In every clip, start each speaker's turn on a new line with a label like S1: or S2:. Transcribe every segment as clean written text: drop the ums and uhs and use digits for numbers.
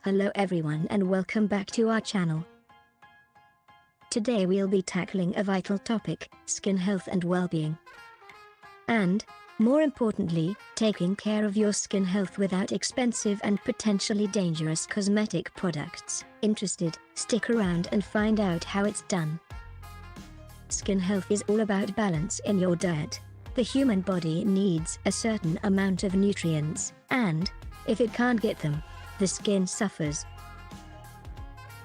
S1: Hello everyone and welcome back to our channel. Today we'll be tackling a vital topic, skin health and well-being. And, more importantly, taking care of your skin health without expensive and potentially dangerous cosmetic products. Interested? Stick around and find out how it's done. Skin health is all about balance in your diet. The human body needs a certain amount of nutrients, and, if it can't get them, the skin suffers.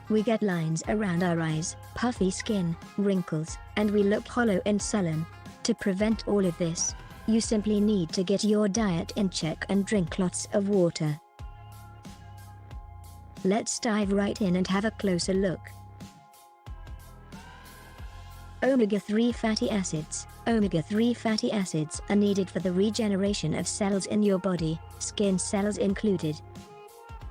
S1: We get lines around our eyes, puffy skin, wrinkles, and we look hollow and sullen. To prevent all of this, you simply need to get your diet in check and drink lots of water. Let's dive right in and have a closer look. Omega-3 fatty acids. Omega-3 fatty acids are needed for the regeneration of cells in your body, skin cells included.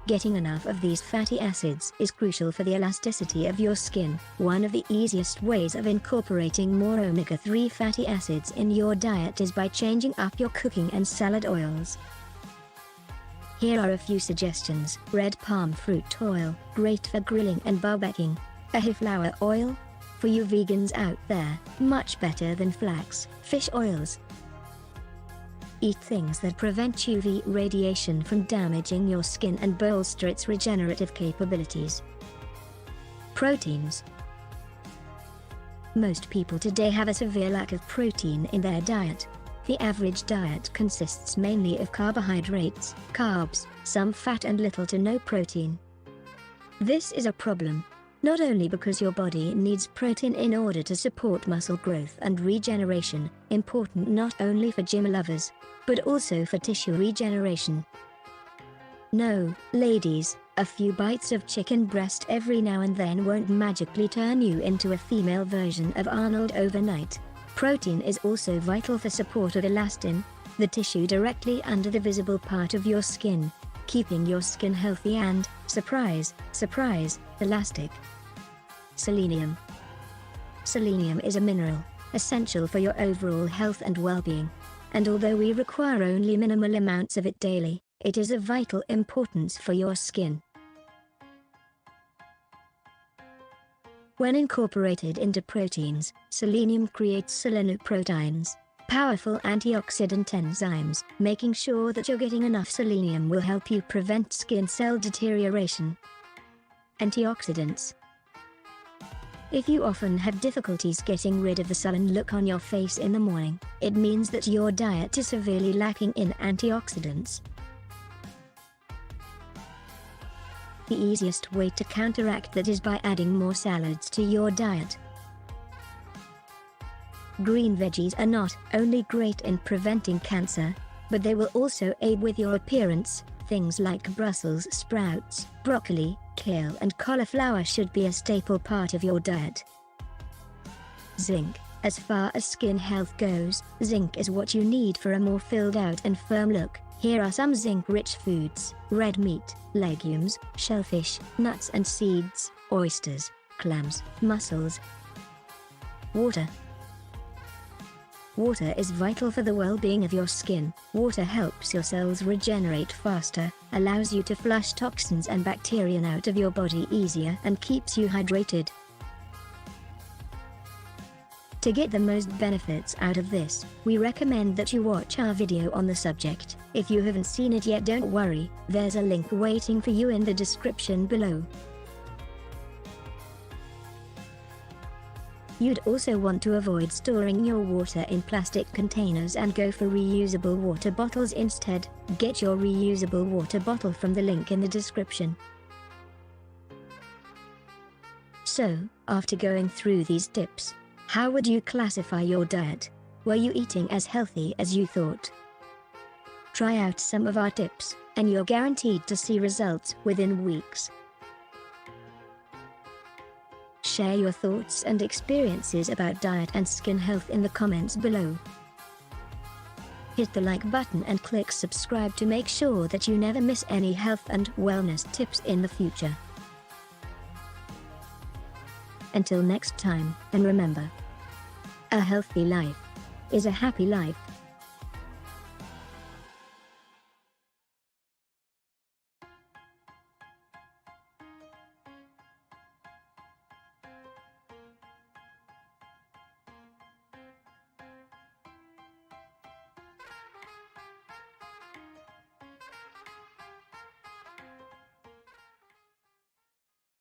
S1: Getting enough of these fatty acids is crucial for the elasticity of your skin. One of the easiest ways of incorporating more omega-3 fatty acids in your diet is by changing up your cooking and salad oils. Here are a few suggestions. Red palm fruit oil, great for grilling and barbecuing. Ahi flower oil, for you vegans out there, much better than flax, fish oils. Eat things that prevent UV radiation from damaging your skin and bolster its regenerative capabilities. Proteins. Most people today have a severe lack of protein in their diet. The average diet consists mainly of carbohydrates, carbs, some fat and little to no protein. This is a problem, not only because your body needs protein in order to support muscle growth and regeneration, important not only for gym lovers, but also for tissue regeneration. No, ladies, a few bites of chicken breast every now and then won't magically turn you into a female version of Arnold overnight. Protein is also vital for support of elastin, the tissue directly under the visible part of your skin, keeping your skin healthy and, surprise, surprise, elastic. Selenium. Selenium is a mineral, essential for your overall health and well-being. And although we require only minimal amounts of it daily, it is of vital importance for your skin. When incorporated into proteins, selenium creates selenoproteins, powerful antioxidant enzymes. Making sure that you're getting enough selenium will help you prevent skin cell deterioration. Antioxidants. If you often have difficulties getting rid of the sullen look on your face in the morning, it means that your diet is severely lacking in antioxidants. The easiest way to counteract that is by adding more salads to your diet. Green veggies are not only great in preventing cancer, but they will also aid with your appearance. Things like Brussels sprouts, broccoli, kale and cauliflower should be a staple part of your diet. Zinc. As far as skin health goes, zinc is what you need for a more filled out and firm look. Here are some zinc-rich foods: red meat, legumes, shellfish, nuts and seeds, oysters, clams, mussels. Water. Water is vital for the well-being of your skin. Water helps your cells regenerate faster, allows you to flush toxins and bacteria out of your body easier and keeps you hydrated. To get the most benefits out of this, we recommend that you watch our video on the subject. If you haven't seen it yet, don't worry, there's a link waiting for you in the description below. You'd also want to avoid storing your water in plastic containers and go for reusable water bottles instead. Get your reusable water bottle from the link in the description. So, after going through these tips, how would you classify your diet? Were you eating as healthy as you thought? Try out some of our tips, and you're guaranteed to see results within weeks. Share your thoughts and experiences about diet and skin health in the comments below. Hit the like button and click subscribe to make sure that you never miss any health and wellness tips in the future. Until next time, and remember, a healthy life is a happy life.